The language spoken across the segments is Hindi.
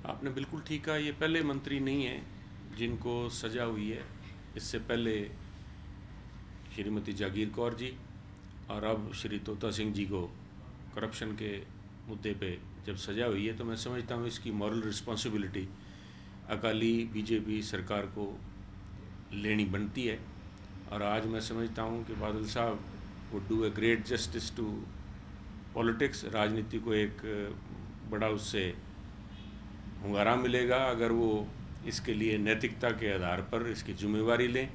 आपने बिल्कुल ठीक कहा। ये पहले मंत्री नहीं है जिनको सजा हुई है। इससे पहले श्रीमती जागीर कौर जी और अब श्री तोता सिंह जी को करप्शन के मुद्दे पे जब सजा हुई है, तो मैं समझता हूँ इसकी मॉरल रिस्पॉन्सिबिलिटी अकाली बीजेपी सरकार को लेनी बनती है। और आज मैं समझता हूँ कि बादल साहब would do a great justice to politics. राजनीति को एक बड़ा उससे hunगारा मिलेगा अगर वो इसके लिए नैतिकता के आधार पर इसकी जिम्मेवारी लें।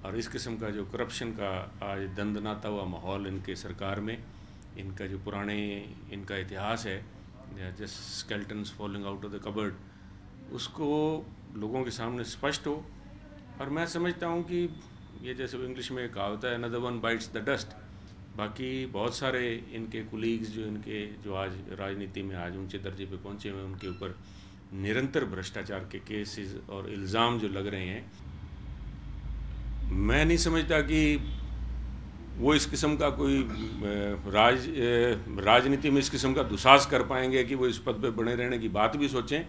और इस किस्म का जो करप्शन का आज दंदनाता हुआ माहौल इनके सरकार में, इनका जो पुराने इनका इतिहास है, just skeletons falling out of the cupboard, उसको लोगों के सामने स्पष्ट हो। और मैं समझता हूँ कि ये जैसे इंग्लिश में कहावत है, another one bytes the dust. बाकी बहुत सारे इनके कुलीग्स जो आज राजनीति में आज ऊंचे दर्जे पे पहुँचे हुए हैं, उनके ऊपर निरंतर भ्रष्टाचार के केसेस और इल्ज़ाम जो लग रहे हैं, मैं नहीं समझता कि वो इस किस्म का कोई राजनीति में इस किस्म का दुसाहस कर पाएंगे कि वो इस पद पे बने रहने की बात भी सोचें।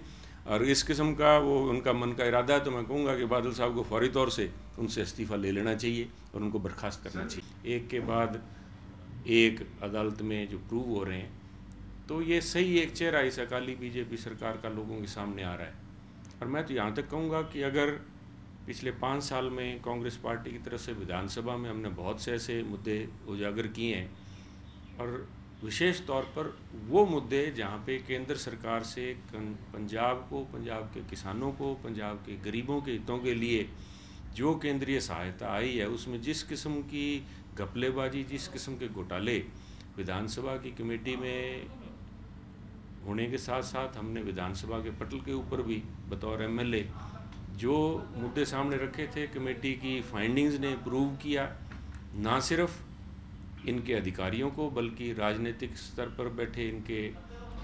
और इस किस्म का वो उनका मन का इरादा है, तो मैं कहूँगा कि बादल साहब को फौरी तौर से उनसे इस्तीफ़ा ले लेना चाहिए और उनको बर्खास्त करना चाहिए। एक के बाद एक अदालत में जो प्रूव हो रहे हैं, तो ये सही एक चेहरा इस अकाली बीजेपी सरकार का लोगों के सामने आ रहा है। और मैं तो यहाँ तक कहूँगा कि अगर पिछले 5 साल में कांग्रेस पार्टी की तरफ से विधानसभा में हमने बहुत से ऐसे मुद्दे उजागर किए हैं, और विशेष तौर पर वो मुद्दे जहाँ पे केंद्र सरकार से पंजाब को, पंजाब के किसानों को, पंजाब के गरीबों के हितों के लिए जो केंद्रीय सहायता आई है, उसमें जिस किस्म की घपलेबाजी, जिस किस्म के घोटाले विधानसभा की कमेटी में होने के साथ साथ हमने विधानसभा के पटल के ऊपर भी बतौर एमएलए जो मुद्दे सामने रखे थे, कमेटी की फाइंडिंग्स ने प्रूव किया। ना सिर्फ इनके अधिकारियों को बल्कि राजनीतिक स्तर पर बैठे इनके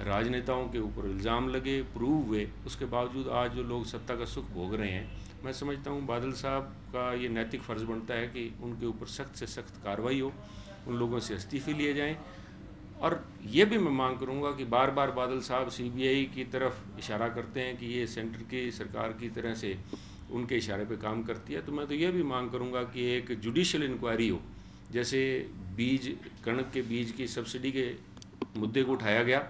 राजनेताओं के ऊपर इल्ज़ाम लगे, प्रूव हुए। उसके बावजूद आज जो लोग सत्ता का सुख भोग रहे हैं, मैं समझता हूँ बादल साहब का ये नैतिक फ़र्ज़ बनता है कि उनके ऊपर सख्त से सख्त कार्रवाई हो, उन लोगों से इस्तीफ़े लिए जाएं। और ये भी मैं मांग करूँगा कि बार बार बादल साहब सीबीआई की तरफ इशारा करते हैं कि ये सेंटर की सरकार की तरह से उनके इशारे पे काम करती है, तो मैं तो ये भी मांग करूँगा कि एक जुडिशल इंक्वायरी हो। जैसे कणक के बीज की सब्सिडी के मुद्दे को उठाया गया,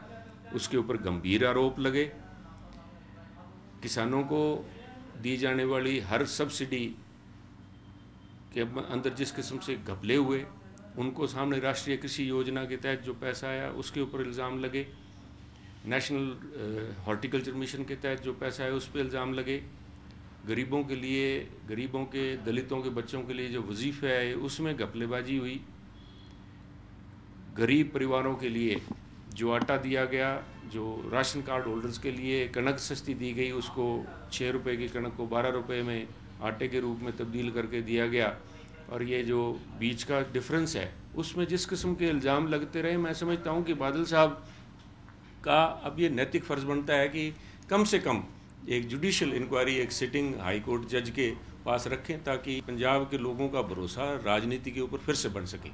उसके ऊपर गंभीर आरोप लगे। किसानों को दी जाने वाली हर सब्सिडी के अंदर जिस किस्म से घपले हुए, उनको सामने राष्ट्रीय कृषि योजना के तहत जो पैसा आया उसके ऊपर इल्ज़ाम लगे। नेशनल हॉर्टिकल्चर मिशन के तहत जो पैसा है उस पर इल्ज़ाम लगे। गरीबों के लिए, गरीबों के, दलितों के बच्चों के लिए जो वजीफ़े आए उसमें घपलेबाजी हुई। गरीब परिवारों के लिए जो आटा दिया गया, जो राशन कार्ड होल्डर्स के लिए कणक सस्ती दी गई, उसको 6 रुपये की कणक को 12 रुपये में आटे के रूप में तब्दील करके दिया गया। और ये जो बीच का डिफरेंस है, उसमें जिस किस्म के इल्ज़ाम लगते रहे, मैं समझता हूँ कि बादल साहब का अब ये नैतिक फ़र्ज़ बनता है कि कम से कम एक जुडिशल इंक्वायरी एक सिटिंग हाई कोर्ट जज के पास रखें, ताकि पंजाब के लोगों का भरोसा राजनीति के ऊपर फिर से बन सके।